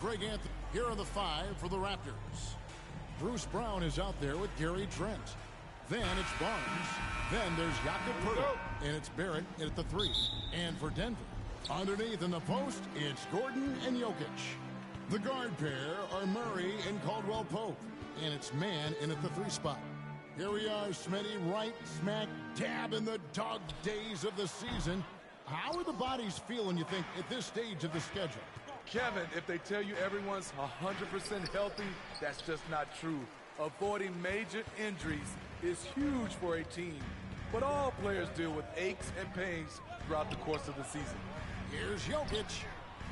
Greg Anthony here are the 5 for the Raptors. Bruce Brown is out there with Gary Trent. Then it's Barnes. Then there's Jakob Poeltl. And it's Barrett at the 3. And for Denver, underneath in the post, it's Gordon and Jokic. The guard pair are Murray and Caldwell Pope. And it's man in at the 3 spot. Here we are, Smitty, right smack dab in the dog days of the season. How are the bodies feeling, you think, at this stage of the schedule? Kevin, if they tell you everyone's 100% healthy, that's just not true. Avoiding major injuries is huge for a team. But all players deal with aches and pains throughout the course of the season. Here's Jokic.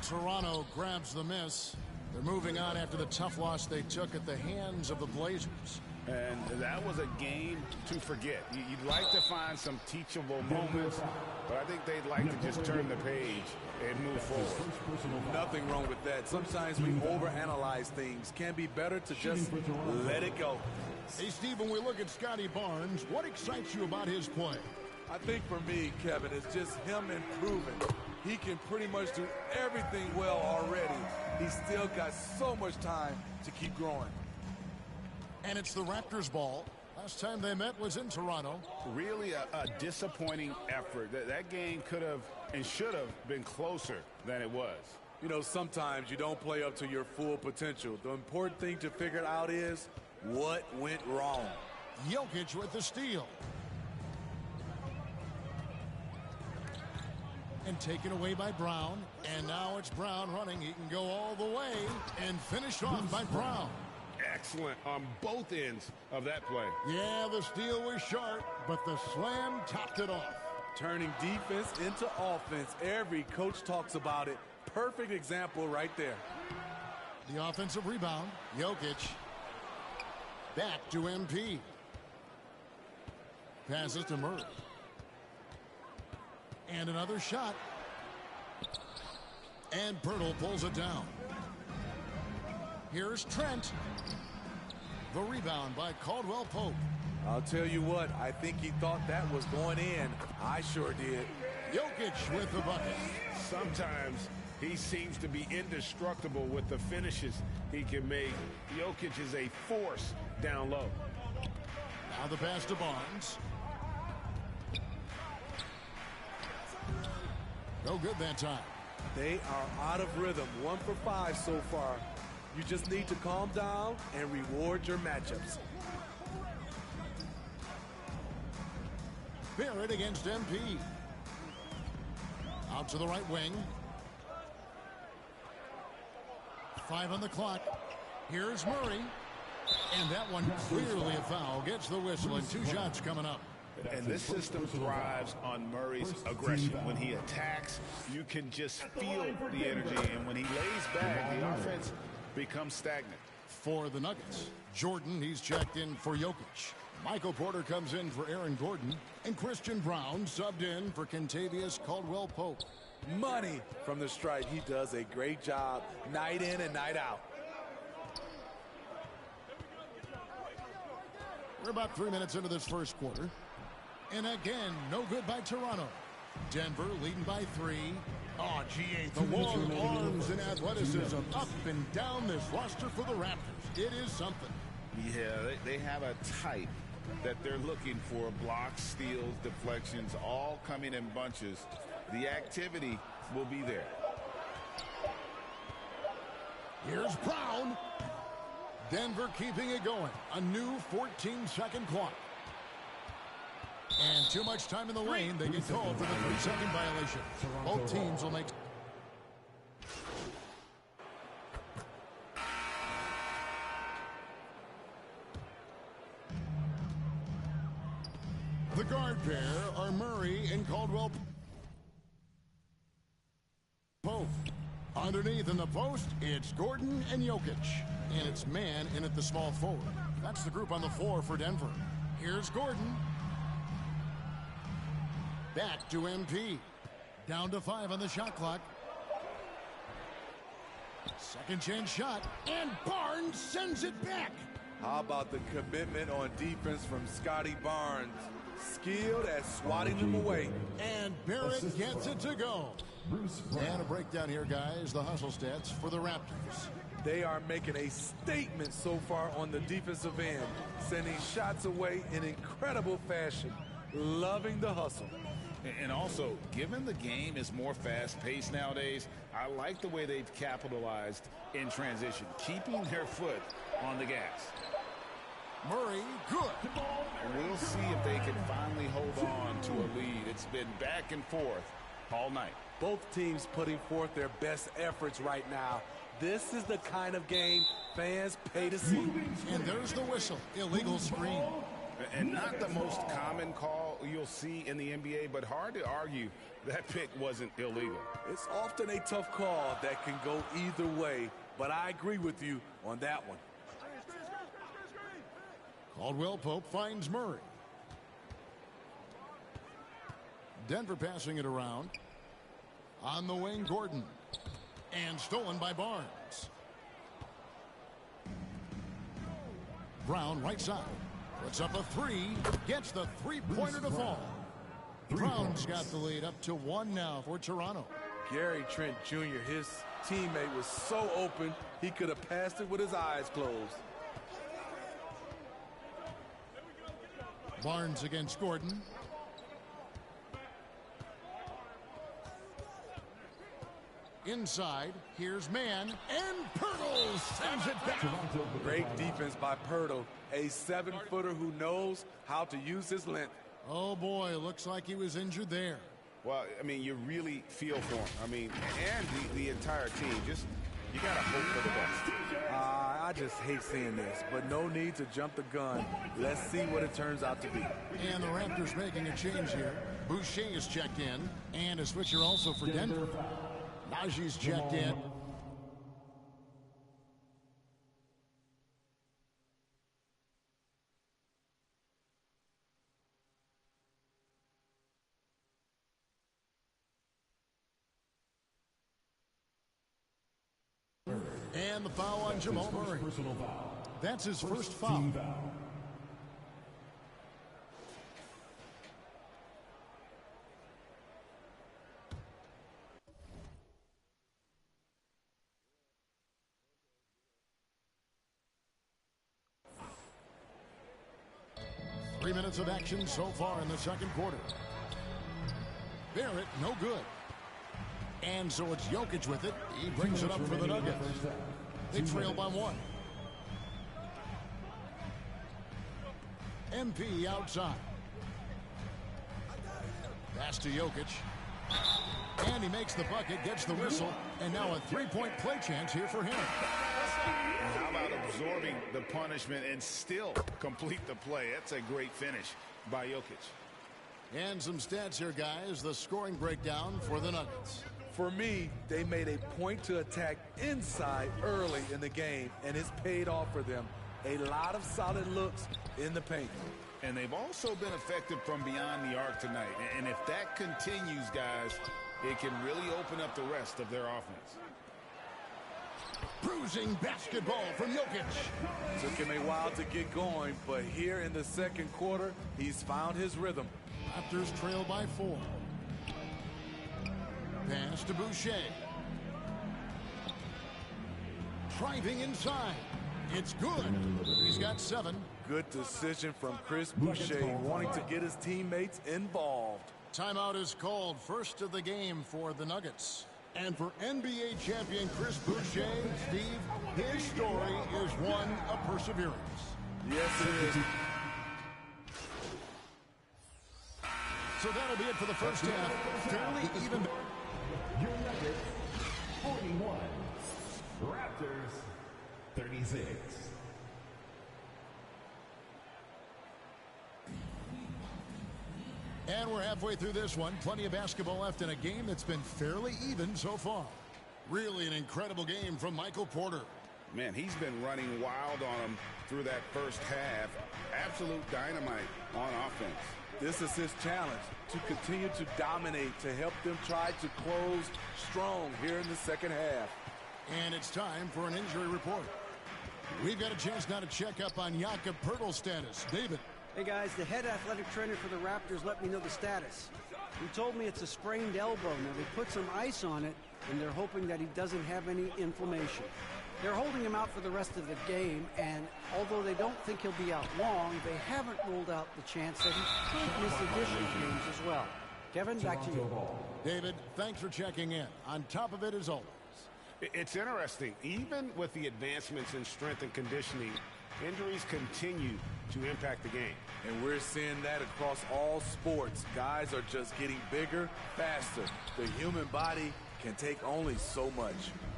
Toronto grabs the miss. They're moving on after the tough loss they took at the hands of the Blazers. And that was a game to forget. You'd like to find some teachable moments, but I think they'd like to just turn the page and move forward. Nothing wrong with that. Sometimes we overanalyze things. Can be better to just let it go. Hey, Steve, when we look at Scotty Barnes, what excites you about his play? I think for me, Kevin, it's just him improving. He can pretty much do everything well already. He's still got so much time to keep growing. And it's the Raptors' ball. Last time they met was in Toronto. Really a disappointing effort. That game could have and should have been closer than it was. You know, sometimes you don't play up to your full potential. The important thing to figure out is what went wrong. Jokic with the steal. And taken away by Brown. And now it's Brown running. He can go all the way and finish off by Brown. Excellent on both ends of that play. Yeah, the steal was sharp, but the slam topped it off. Turning defense into offense. Every coach talks about it. Perfect example right there. The offensive rebound. Jokic. Back to MP. Passes to Murray. And another shot. And Poeltl pulls it down. Here's Trent. The rebound by Caldwell Pope. I'll tell you what, I think he thought that was going in. I sure did. Jokic with the bucket. Sometimes he seems to be indestructible with the finishes he can make. Jokic is a force down low. Now the pass to Barnes. No good that time. They are out of rhythm. 1 for 5 so far. You just need to calm down and reward your matchups. Barrett against MP. Out to the right wing. 5 on the clock. Here's Murray. And that one clearly a foul. Gets the whistle and 2 shots coming up. And this system thrives on Murray's aggression. When he attacks, you can just feel the energy. And when he lays back, the offense becomes stagnant. For the Nuggets, Jordan, he's checked in for Jokic. Michael Porter comes in for Aaron Gordon. And Christian Brown subbed in for Kentavious Caldwell-Pope. Money from the stripe. He does a great job night in and night out. We're about 3 minutes into this first quarter. And again, no good by Toronto. Denver leading by 3. Oh, GA, the long arms and athleticism up and down this roster for the Raptors. It is something. Yeah, they have a type that they're looking for. Blocks, steals, deflections, all coming in bunches. The activity will be there. Here's Brown. Denver keeping it going. A new 14-second clock. And too much time in the lane. They get called for the 3-second violation. Both teams will make... The guard pair are Murray and Caldwell Pope. Underneath in the post, it's Gordon and Jokic. And it's man in at the small forward. That's the group on the floor for Denver. Here's Gordon. Back to MP. Down to 5 on the shot clock. Second chance shot. And Barnes sends it back. How about the commitment on defense from Scotty Barnes? skilled at swatting them away. And Barrett gets it to go. And a breakdown here, guys. The hustle stats for the Raptors. They are making a statement so far on the defensive end, sending shots away in incredible fashion. Loving the hustle. And also, given the game is more fast-paced nowadays, I like the way they've capitalized in transition, keeping their foot on the gas. Murray, good. We'll see if they can finally hold on to a lead. It's been back and forth all night. Both teams putting forth their best efforts right now. This is the kind of game fans pay to see. And there's the whistle. Illegal screen. And not the most common call you'll see in the NBA, but hard to argue that pick wasn't illegal. It's often a tough call that can go either way, but I agree with you on that one. Caldwell Pope finds Murray. Denver passing it around. On the wing, Gordon. And stolen by Barnes. Brown right side. Puts up a three. Gets the three-pointer to fall. Brown's got the lead up to 1 now for Toronto. Gary Trent Jr., his teammate, was so open he could have passed it with his eyes closed. Barnes against Gordon. Inside, here's Mann, and Pirtle sends it back. Great defense by Pirtle, a 7-footer who knows how to use his length. Oh boy, looks like he was injured there. Well, I mean, you really feel for him. I mean, and the entire team. Just, you got to hope for the best. I just hate seeing this, but no need to jump the gun. Let's see what it turns out to be. And the Raptors making a change here. Boucher is checked in, and a switcher also for Denver. Najee's checked in. And the foul on Jamal Murray. That's his first foul. 3 minutes of action so far in the second quarter. Barrett, no good. And so it's Jokic with it. He brings it up for the Nuggets. They trail by 1. MP outside. Pass to Jokic. And he makes the bucket, gets the whistle, and now a three-point play chance here for him. How about absorbing the punishment and still complete the play? That's a great finish by Jokic. And some stats here, guys. The scoring breakdown for the Nuggets. For me, they made a point to attack inside early in the game, and it's paid off for them. A lot of solid looks in the paint. And they've also been effective from beyond the arc tonight. And if that continues, guys, it can really open up the rest of their offense. Bruising basketball from Jokic. Took him a while to get going, but here in the second quarter, he's found his rhythm. Raptors trail by 4. Pass to Boucher. Driving inside. It's good. He's got 7. Good decision from Chris Boucher, wanting to get his teammates involved. Timeout is called. First of the game for the Nuggets. And for NBA champion Chris Boucher, Steve, his story is one of perseverance. Yes, it is. So that'll be it for the first half. Fairly even. Your Nuggets, 41. Raptors, 36. And we're halfway through this one. Plenty of basketball left in a game that's been fairly even so far. Really an incredible game from Michael Porter. Man, he's been running wild on them through that first half. Absolute dynamite on offense. This is his challenge, to continue to dominate, to help them try to close strong here in the second half. And it's time for an injury report. We've got a chance now to check up on Jakob Poeltl's status. David. Hey guys, the head athletic trainer for the Raptors let me know the status. He told me it's a sprained elbow. Now they put some ice on it, and they're hoping that he doesn't have any inflammation. They're holding him out for the rest of the game, and although they don't think he'll be out long, they haven't ruled out the chance that he could miss additional games as well. Kevin, back to you. David, thanks for checking in. On top of it as always. It's interesting. Even with the advancements in strength and conditioning, injuries continue to impact the game. And we're seeing that across all sports. Guys are just getting bigger, faster. The human body can take only so much.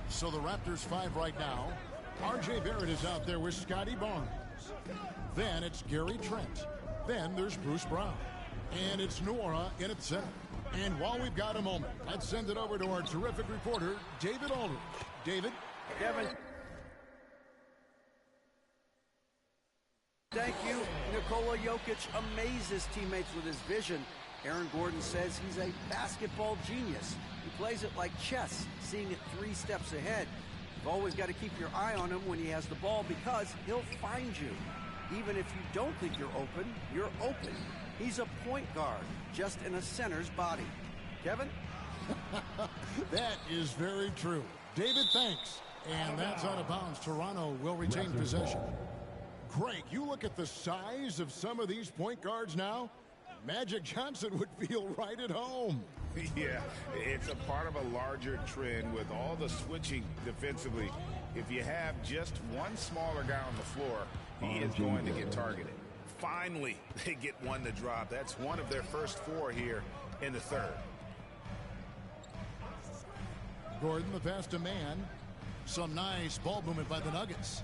So the Raptors 5 right now. R.J. Barrett is out there with Scotty Barnes. Then it's Gary Trent. Then there's Bruce Brown. And it's Nwora in at center. And while we've got a moment, let's send it over to our terrific reporter, David Aldridge. David? Kevin. Thank you. Nikola Jokic amazes teammates with his vision. Aaron Gordon says he's a basketball genius. He plays it like chess, seeing it 3 steps ahead. You've always got to keep your eye on him when he has the ball because he'll find you. Even if you don't think you're open, you're open. He's a point guard, just in a center's body. Kevin? That is very true. David, thanks. And that's out of bounds. Toronto will retain possession. Greg, you look at the size of some of these point guards now. Magic Johnson would feel right at home. Yeah, it's a part of a larger trend with all the switching defensively. If you have just one smaller guy on the floor, he is going to get targeted. Finally, they get one to drop. That's one of their first 4 here in the third. Gordon, the pass to man. Some nice ball movement by the Nuggets.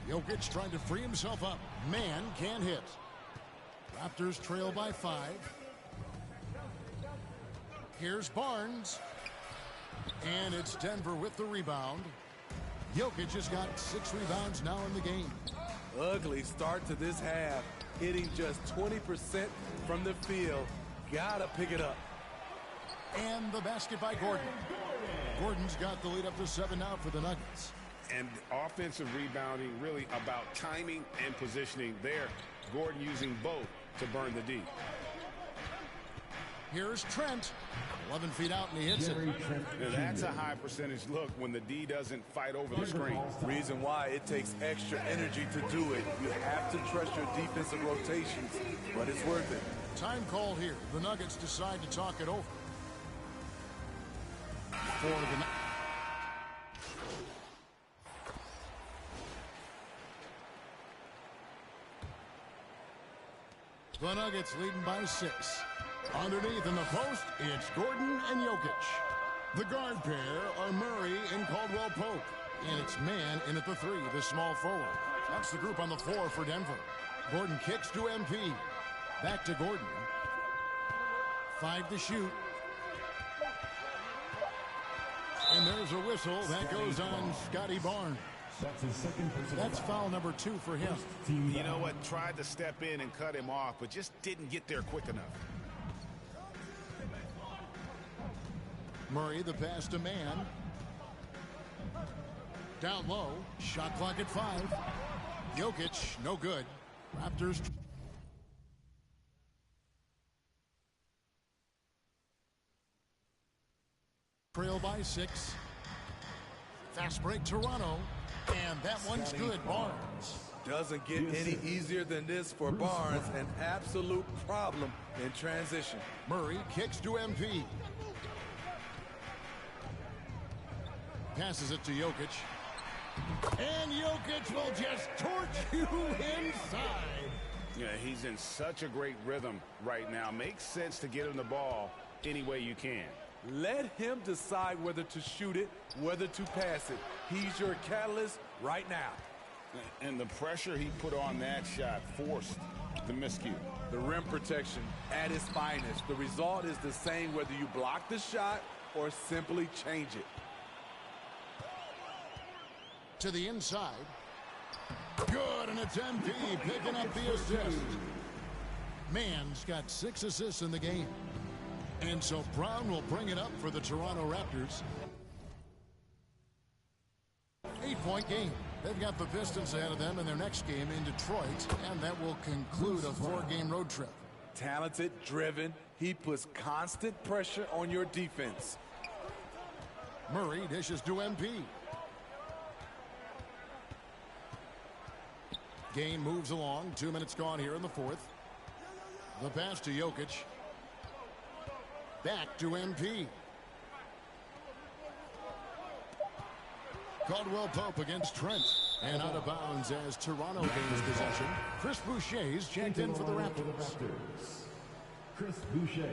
Jokic trying to free himself up. Man can't hit. Raptors trail by 5. Here's Barnes. And it's Denver with the rebound. Jokic has got 6 rebounds now in the game. Ugly start to this half. Hitting just 20% from the field. Gotta pick it up. And the basket by Gordon. Gordon's got the lead up to 7 now for the Nuggets. And offensive rebounding really about timing and positioning there. Gordon using both to burn the D. Here's Trent. 11 feet out and he hits it. Now that's a high percentage look when the D doesn't fight over the screen. Reason why it takes extra energy to do it. You have to trust your defensive rotations, but it's worth it. Time call here. The Nuggets decide to talk it over. For the Nuggets leading by 6. Underneath in the post, it's Gordon and Jokic. The guard pair are Murray and Caldwell Pope. And it's man in at the 3, the small forward. That's the group on the floor for Denver. Gordon kicks to MP. Back to Gordon. 5 to shoot. And there's a whistle. That goes on Scotty Barnes. That's foul number 2 for him. You know what? Tried to step in and cut him off, but just didn't get there quick enough. Murray, the pass to man. Down low. Shot clock at 5. Jokic, no good. Raptors trail by 6. Fast break Toronto. And that one's good. Barnes. Doesn't get any easier than this for Barnes. An absolute problem in transition. Murray kicks to MP. Passes it to Jokic. And Jokic will just torch you inside. Yeah, he's in such a great rhythm right now. Makes sense to get him the ball any way you can. Let him decide whether to shoot it, whether to pass it. He's your catalyst right now. And the pressure he put on that shot forced the miscue. The rim protection at its finest. The result is the same whether you block the shot or simply change it. To the inside. Good, and it's MP picking up the assist. Man's got 6 assists in the game. And so Brown will bring it up for the Toronto Raptors. 8-point game. They've got the Pistons ahead of them in their next game in Detroit, and that will conclude a 4-game road trip. Talented, driven. He puts constant pressure on your defense. Murray dishes to MP. Game moves along. 2 minutes gone here in the fourth. The pass to Jokic. Back to MP. Caldwell Pope against Trent. And out of bounds as Toronto gains possession. Chris Boucher's checked in for the Raptors. Chris Boucher.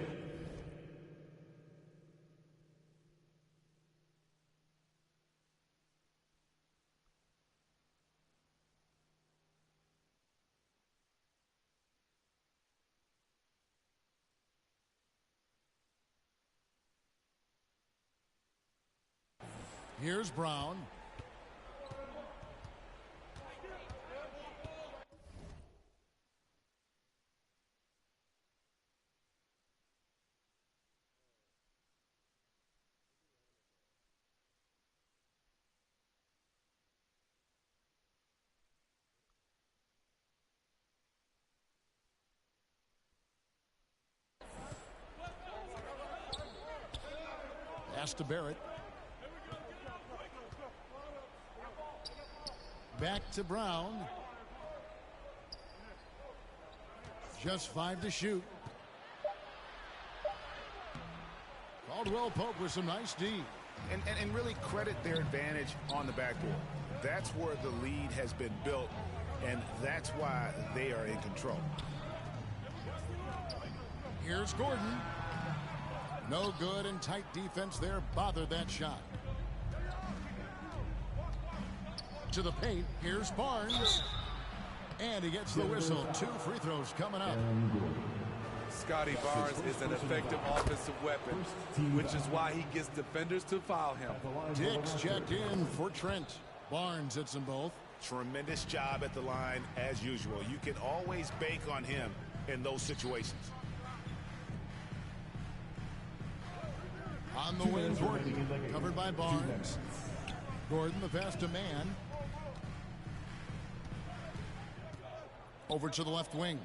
Here's Brown. Pass to Barrett. Back to Brown. Just 5 to shoot. Caldwell Pope with some nice D. And really credit their advantage on the backboard. That's where the lead has been built, and that's why they are in control. Here's Gordon. No good, and tight defense there bothered that shot. To the paint. Here's Barnes. And he gets the whistle. 2 free throws coming up. Scotty Barnes is an effective offensive weapon, which is why he gets defenders to foul him. Diggs checked in for Trent. Barnes hits them both. Tremendous job at the line as usual. You can always bank on him in those situations. On the wing, Gordon. Covered by Barnes. Gordon, the pass to Mann. Over to the left wing.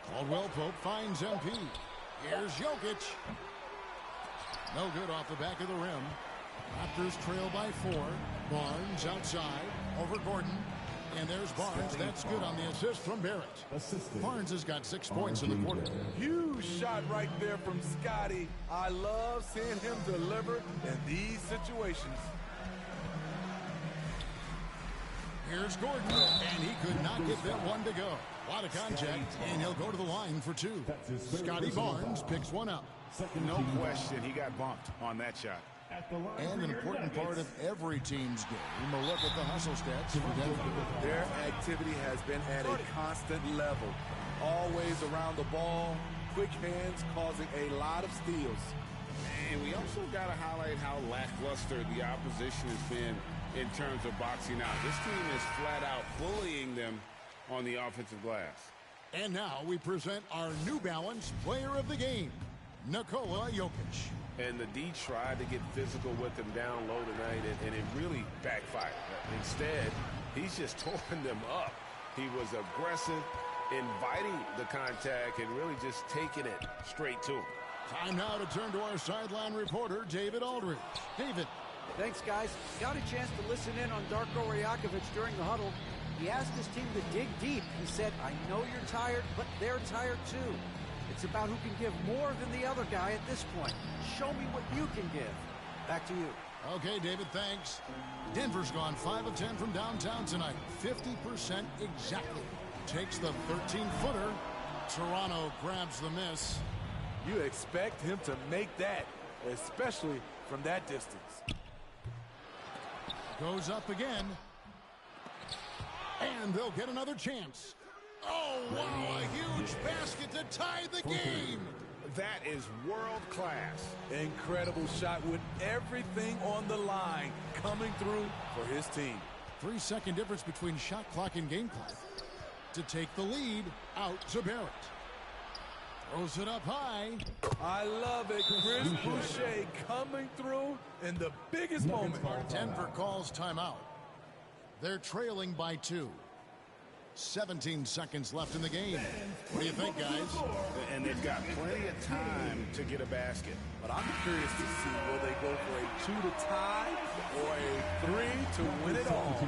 Caldwell Pope finds MP. Here's Jokic. No good off the back of the rim. Raptors trail by 4. Barnes outside. Over Gordon. And there's Barnes. That's good on the assist from Barrett. Barnes has got 6 points in the quarter. Huge shot right there from Scotty. I love seeing him deliver in these situations. Here's Gordon, and he could not get that one to go. A lot of contact, and he'll go to the line for 2. Scotty Barnes picks one up. No question, he got bumped on that shot. And an important part of every team's game. A look at the hustle stats for Denver. Their activity has been at a constant level. Always around the ball, quick hands causing a lot of steals. And we also got to highlight how lackluster the opposition has been in terms of boxing out. This team is flat out bullying them on the offensive glass. And now we present our New Balance Player of the Game, Nikola Jokic. And the D tried to get physical with him down low tonight, and it really backfired. Instead, he's just tore them up. He was aggressive, inviting the contact, and really just taking it straight to him. Time now to turn to our sideline reporter, David Aldridge. David. Thanks, guys. Got a chance to listen in on Darko Rajakovic during the huddle. He asked his team to dig deep. He said, I know you're tired, but they're tired too. It's about who can give more than the other guy at this point. Show me what you can give. Back to you. Okay, David, thanks. Denver's gone 5 of 10 from downtown tonight. 50% exactly. Takes the 13-footer. Toronto grabs the miss. You expect him to make that, especially from that distance. Goes up again. And they'll get another chance. Oh, wow, a huge basket to tie the game. That is world class. Incredible shot with everything on the line coming through for his team. 3-second difference between shot clock and game clock. To take the lead, out to Barrett. Throws it up high. I love it. Chris Boucher coming through in the biggest moment. Denver calls timeout. They're trailing by 2. 17 seconds left in the game. What do you think, guys? And they've got plenty of time to get a basket. But I'm curious to see, will they go for a 2 to tie or a 3 to win it all?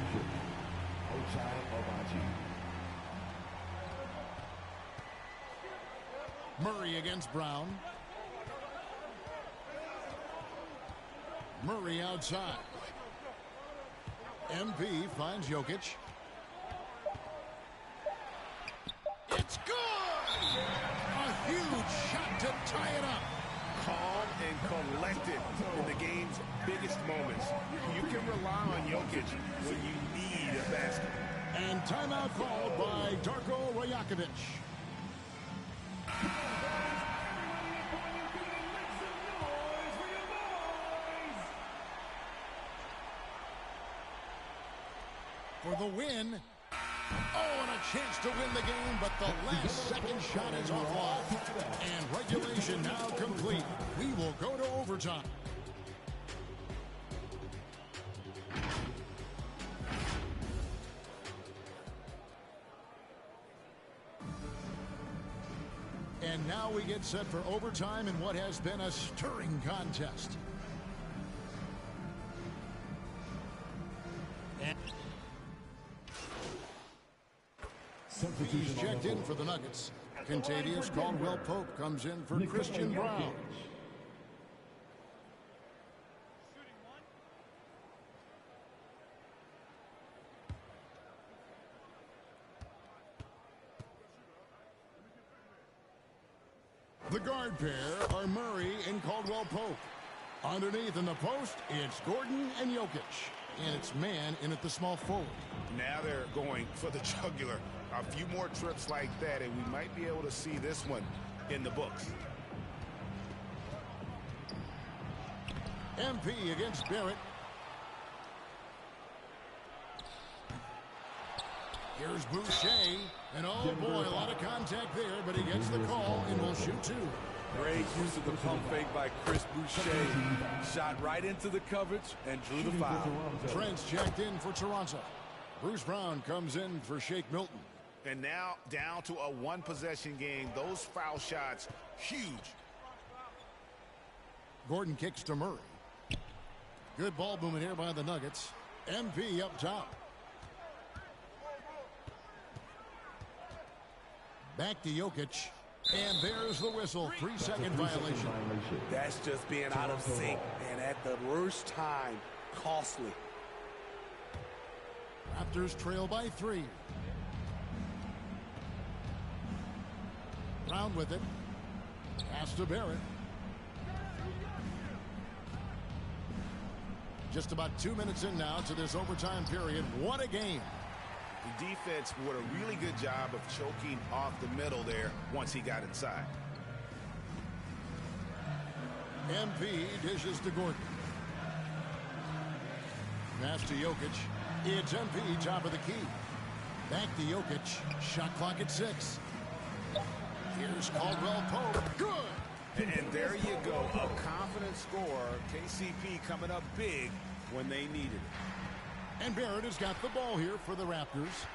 Murray against Brown. Murray outside. MP finds Jokic. It's good! A huge shot to tie it up. Calm and collected in the game's biggest moments. You can rely on Jokic when you need a basket. And timeout called by Darko Rajakovic. For the win. Oh, and a chance to win the game, but the last second shot is offline. And regulation now complete. We will go to overtime. And now we get set for overtime in what has been a stirring contest. He's checked in for the Nuggets. Kentavious Caldwell-Pope comes in for Christian Brown. The guard pair are Murray and Caldwell-Pope. Underneath in the post, it's Gordon and Jokic. And it's man in at the small forward. Now they're going for the jugular. A few more trips like that, and we might be able to see this one in the books. MP against Barrett. Here's Boucher. And oh boy, a lot of contact there, but he gets the call and will shoot 2. Great use of the pump fake by Chris Boucher. Shot right into the coverage and drew the foul. Trent's checked in for Toronto. Bruce Brown comes in for Shake Milton. And now down to a one-possession game. Those foul shots, huge. Gordon kicks to Murray. Good ball movement here by the Nuggets. MP up top. Back to Jokic. And there's the whistle. 3-second violation. That's just being out of sync. And at the worst time, costly. Raptors trail by 3. Brown with it. Pass to Barrett. Just about 2 minutes in now to this overtime period. What a game. The defense did a really good job of choking off the middle there once he got inside. MP dishes to Gordon. Pass to Jokic. It's MP top of the key. Back to Jokic. Shot clock at 6. Here's Caldwell-Pope. Good. And there you go. A confident scorer. KCP coming up big when they needed it. And Barrett has got the ball here for the Raptors.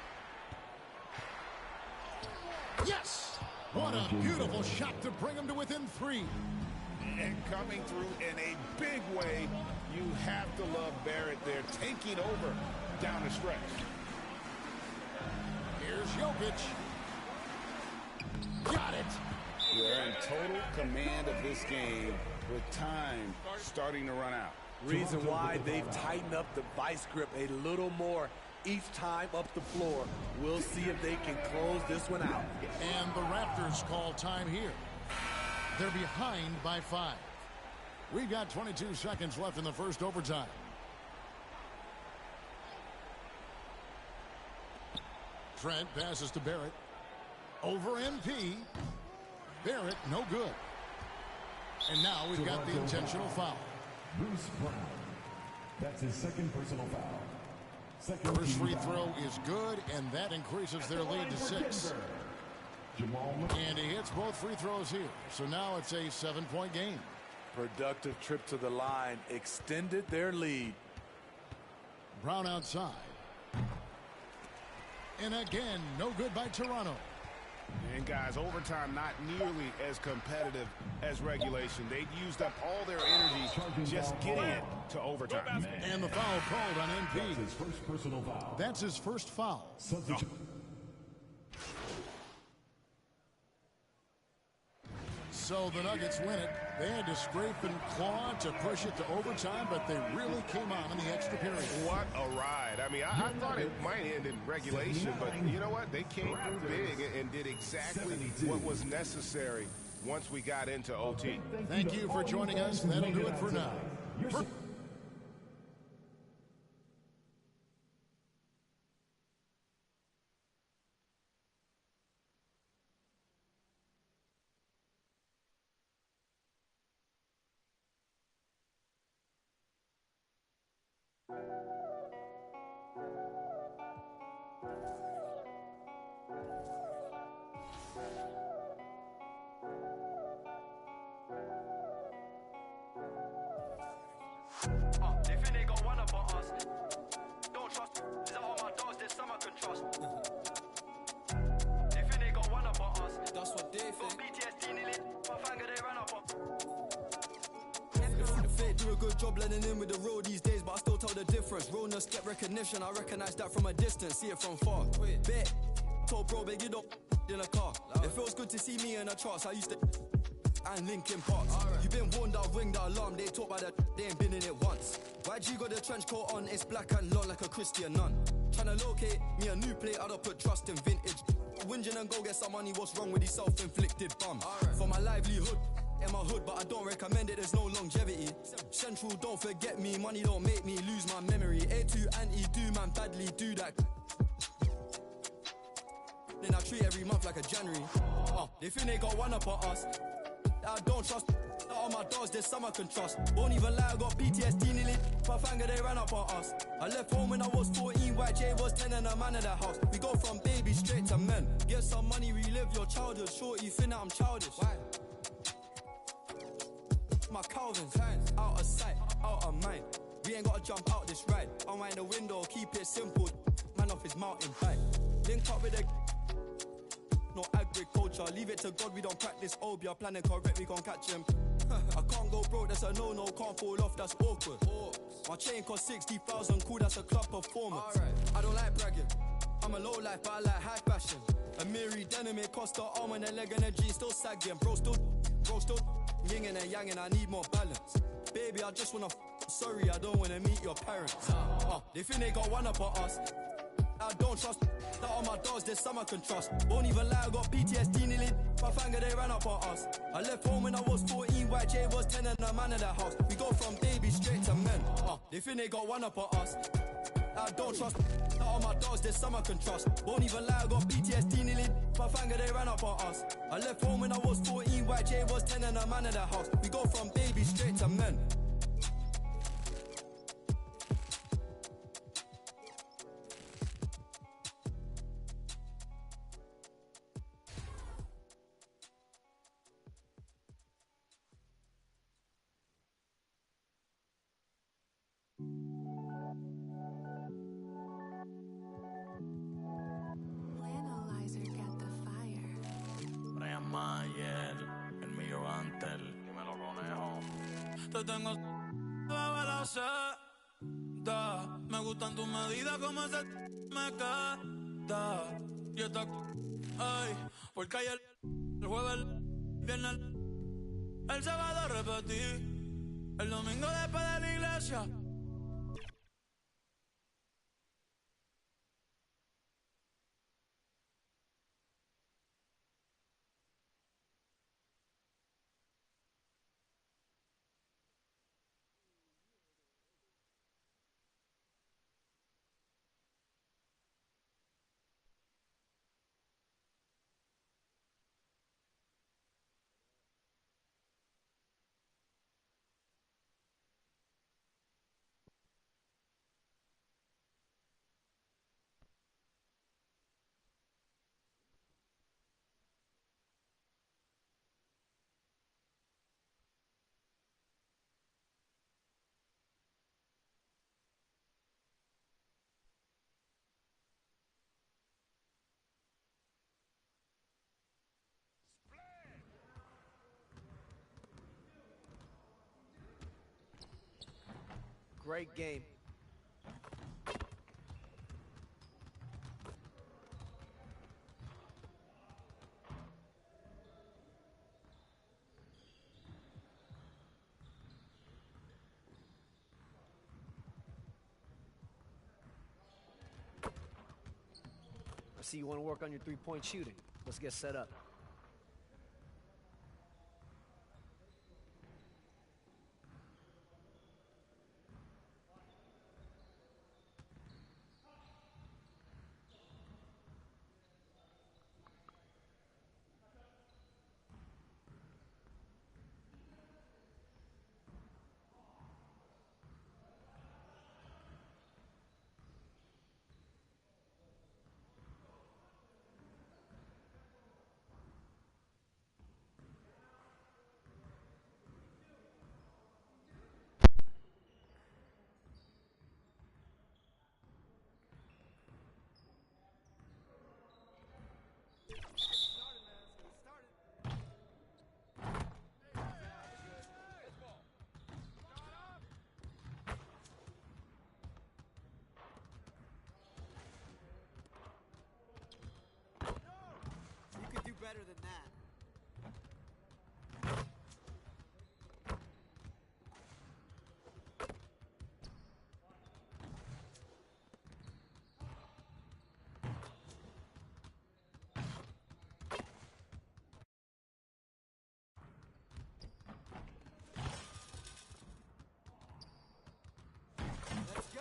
Yes! What a beautiful shot to bring them to within 3. And coming through in a big way, you have to love Barrett there, taking over down the stretch. Here's Jokic. Got it. They're in total command of this game with time starting to run out. Reason why they've tightened up the vice grip a little more each time up the floor. We'll see if they can close this one out. And the Raptors call time here. They're behind by 5. We've got 22 seconds left in the first overtime. Trent passes to Barrett. Over MP. Barrett, no good. And now we've got the intentional foul. Bruce Brown. That's his second personal foul. First free throw is good, and that increases their lead to 6. And he hits both free throws here. So now it's a 7-point game. Productive trip to the line extended their lead. Brown outside. And again, no good by Toronto. And guys, overtime not nearly as competitive as regulation. They used up all their energy just getting it to overtime. And the foul called on MP. That's his first personal foul. That's his first foul. Substitute. So the Nuggets win it. They had to scrape and claw to push it to overtime, but they really came on in the extra period. What a ride. I mean, I thought it might end in regulation, but you know what? They came through big and did exactly what was necessary once we got into OT. Thank you for joining us. That'll do it for now. They think they got one up on us. Don't trust. Is that all my dogs? There's some I can trust. They think they got one up on us. That's what they think. BTS nearly. My finger they ran up on. The fake do a good job blending in with the road these days, but I still tell the difference. Realness get recognition. I recognize that from a distance, see it from far. Bet. Told bro, big you don't in a car. It feels good to see me in the charts. I used to. And Linkin Parks. You been warned, I'll ring the alarm. They talk about that, they ain't been in it once. YG got the trench coat on, it's black and long like a Christian nun. Tryna locate me a new plate, I don't put trust in vintage. Whinging and go get some money, what's wrong with these self-inflicted bums? For my livelihood, in my hood, but I don't recommend it, there's no longevity. Central, don't forget me, money don't make me lose my memory. A2 anti, do man badly, do that. Then I treat every month like a January. They think they got one up on us. I don't trust all my dogs, there's some I can trust. Won't even lie, I got PTSD nearly. My finger, they ran up on us. I left home when I was 14, YJ was 10 and a man of the house. We go from babies straight to men. Get some money, relive your childhood. Shorty, think that I'm childish. Why? My Calvin's out of sight, out of mind. We ain't gotta jump out this ride. Unwind the window, keep it simple. Man off his mountain bike. Link up with the no agriculture, leave it to God, we don't practice obia. Planning correct, we gon' catch him. I can't go broke, that's a no-no, can't fall off, that's awkward. My chain cost 60,000, cool, that's a club performance. I don't like bragging, I'm a low life, but I like high fashion. A Miri denim, it cost the arm and a leg and a jean, still sagging. Bro still yin and yang and I need more balance. Baby, I just wanna sorry, I don't wanna meet your parents. They think they got one up on us. I don't trust that all my dogs, there's some I can trust. Won't even lie, I got PTSD nearly. My finger, they ran up on us. I left home when I was 14, YJ was 10 and a man of the house. We go from babies straight to men. They think they got one up on us. I don't trust that all my dogs, there's some I can trust. Won't even lie, I got PTSD nearly. My finger, they ran up on us. I left home when I was 14, YJ was 10 and a man of the house. We go from babies straight to men. Te tengo bajo la seda. Me gustan tus medidas como ese me queda. Y esta ay, porque ayer el jueves, el viernes, el sábado repetí. El domingo después de la iglesia. Great game. I see you want to work on your three-point shooting. Let's get set up. You could do better than that. Let's go.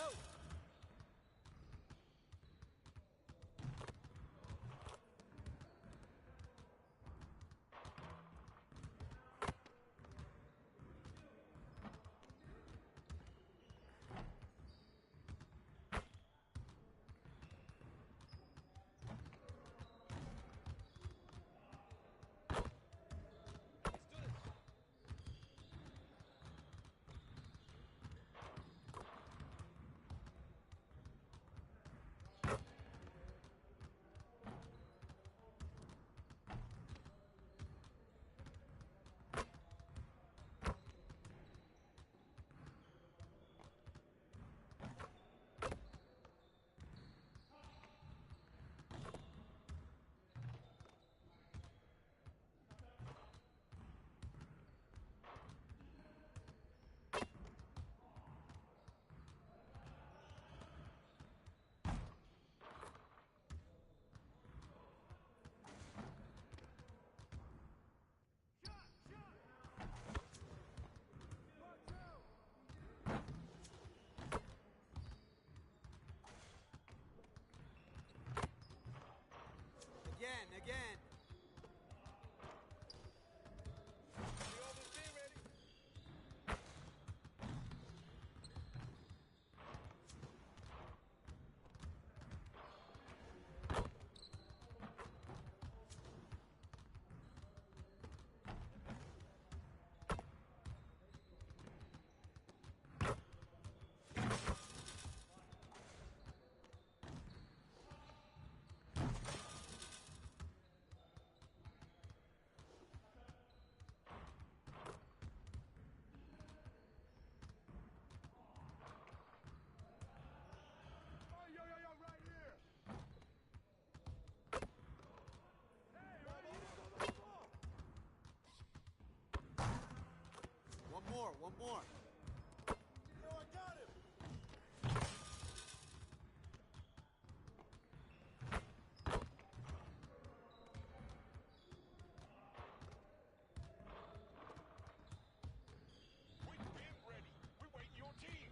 Again. One more. Yo, I got him. We've been ready. We're waiting your team.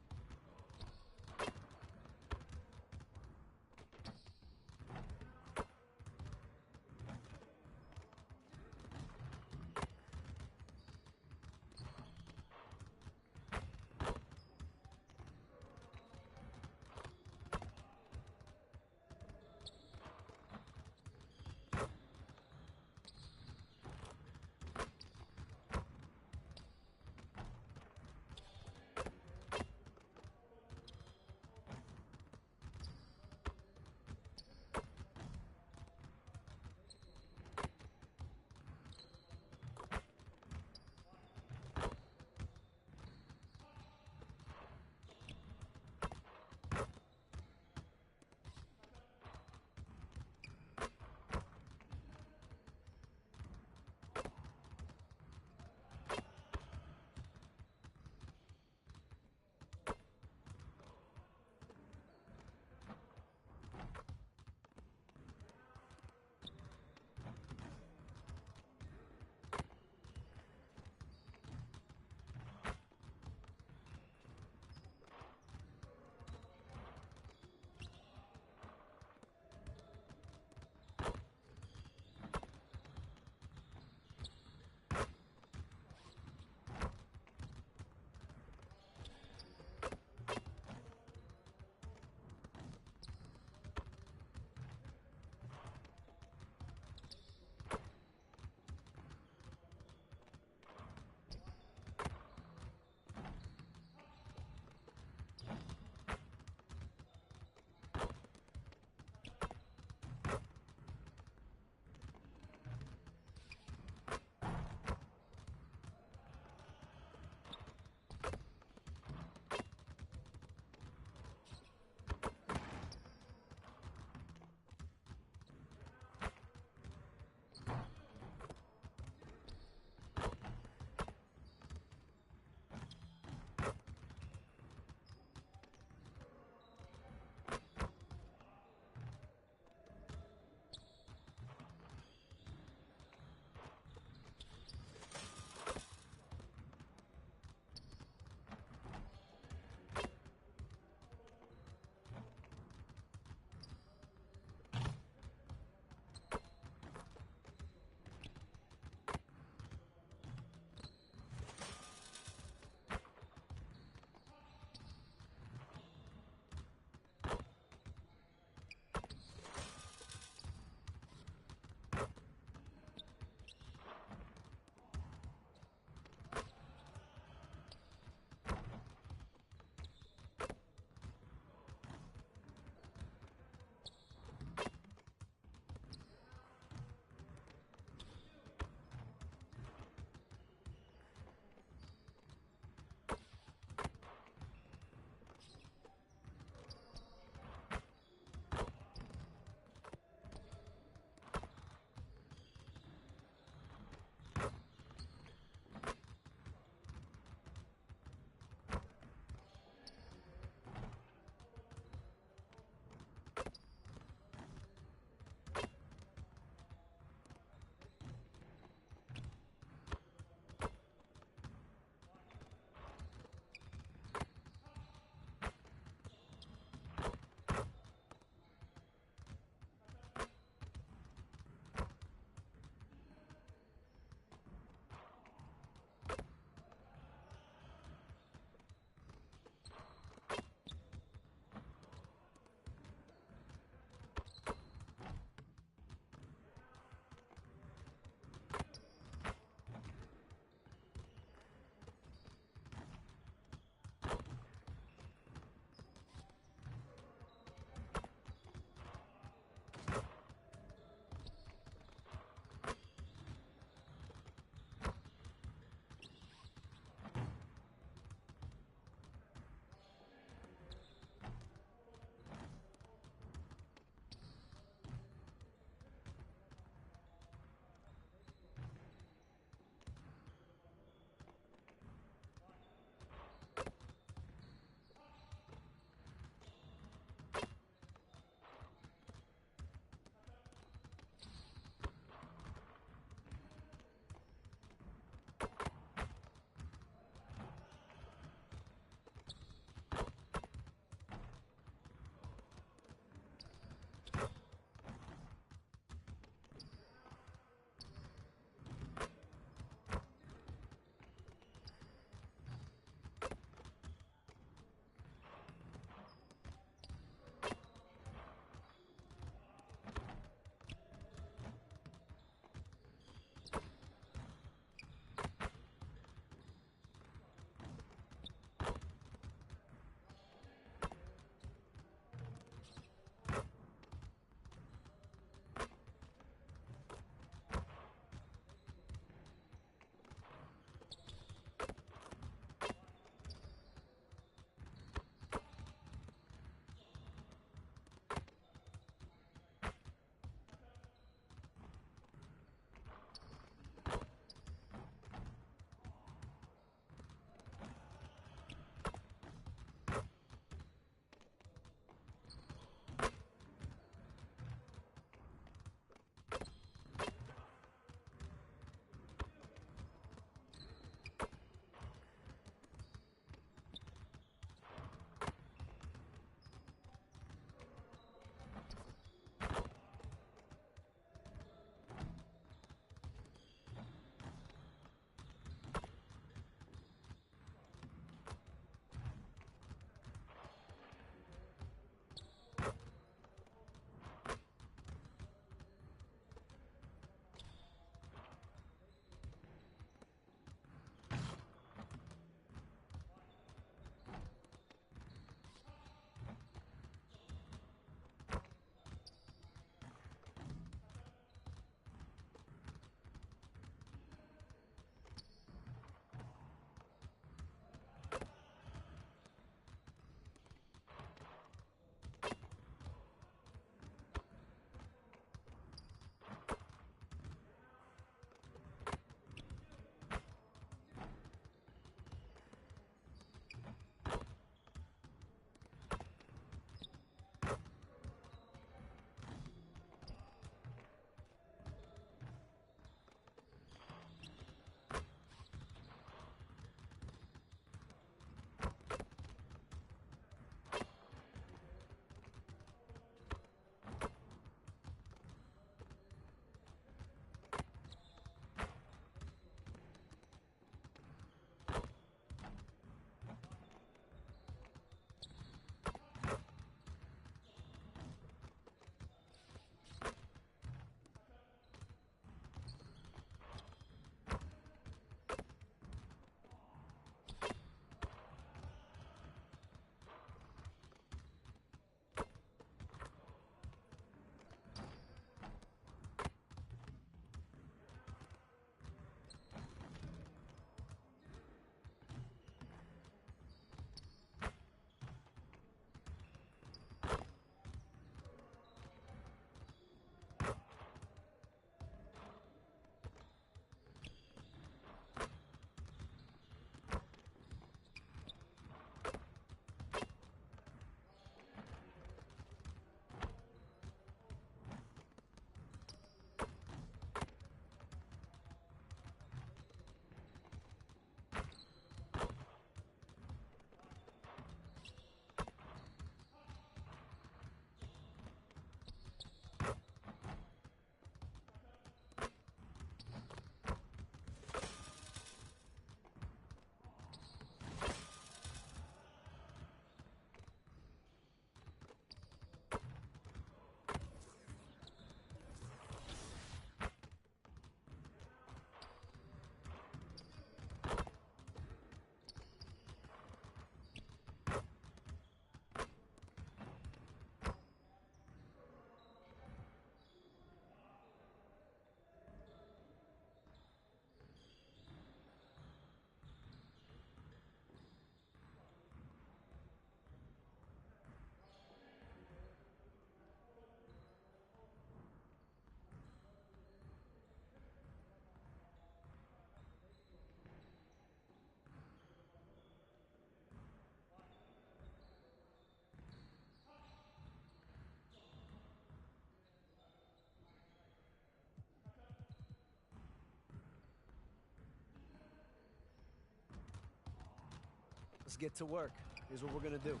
Let's get to work. Here's what we're gonna do.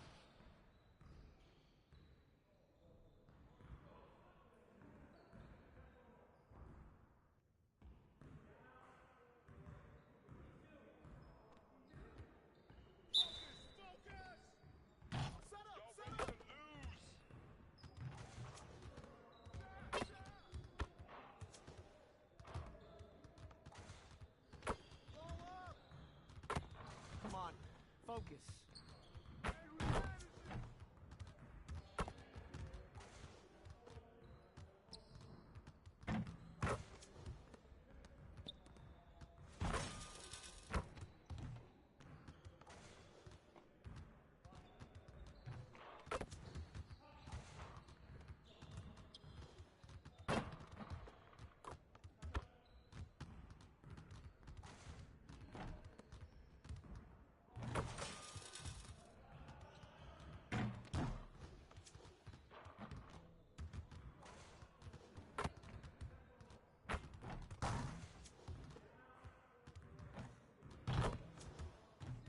Come on, focus.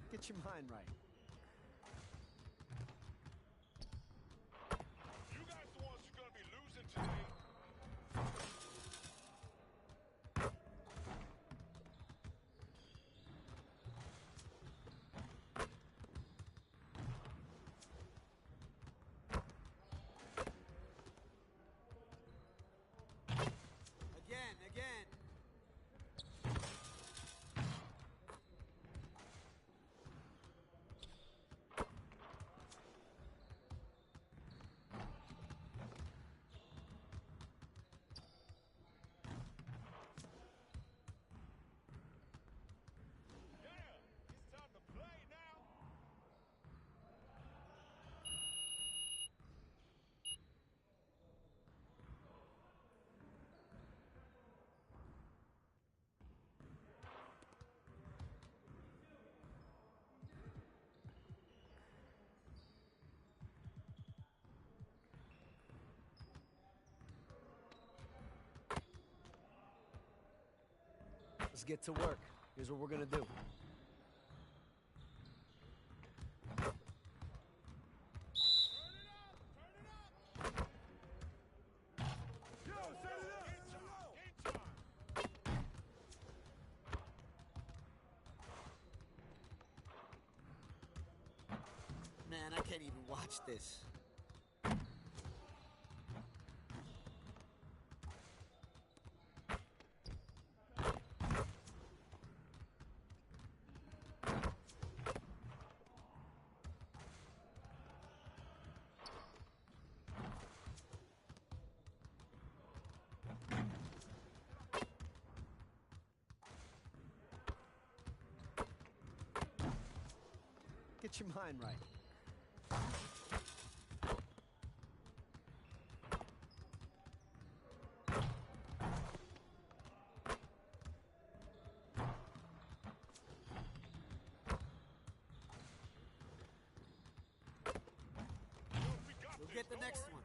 Get your mind right. You guys the ones who are going to be losing today. Again. It's time to play now. Let's get to work. Here's what we're gonna do. Man, I can't even watch this. Get your mind right. We'll get the next one.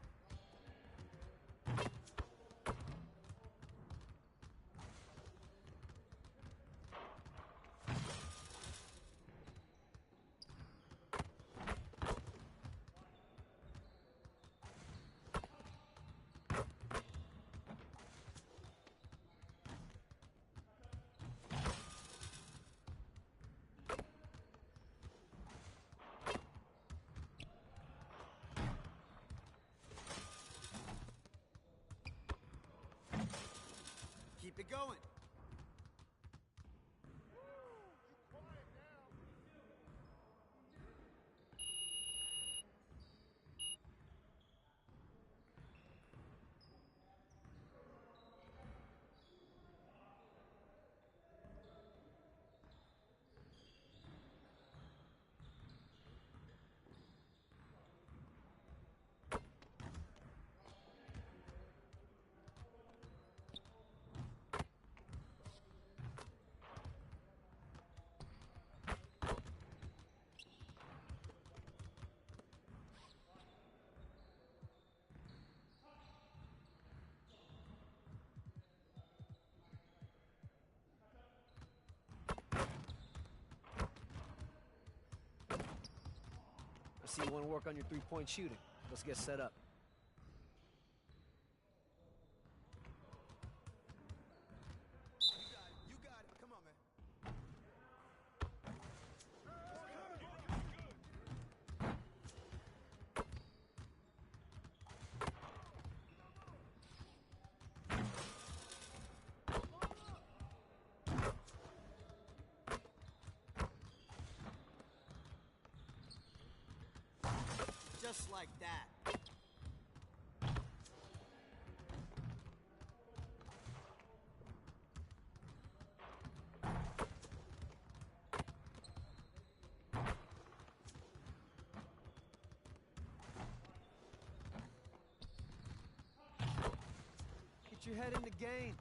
Keep it going. see you want to work on your three-point shooting. Let's get set up. You got it. Come on, man. Just like that. Get your head in the game.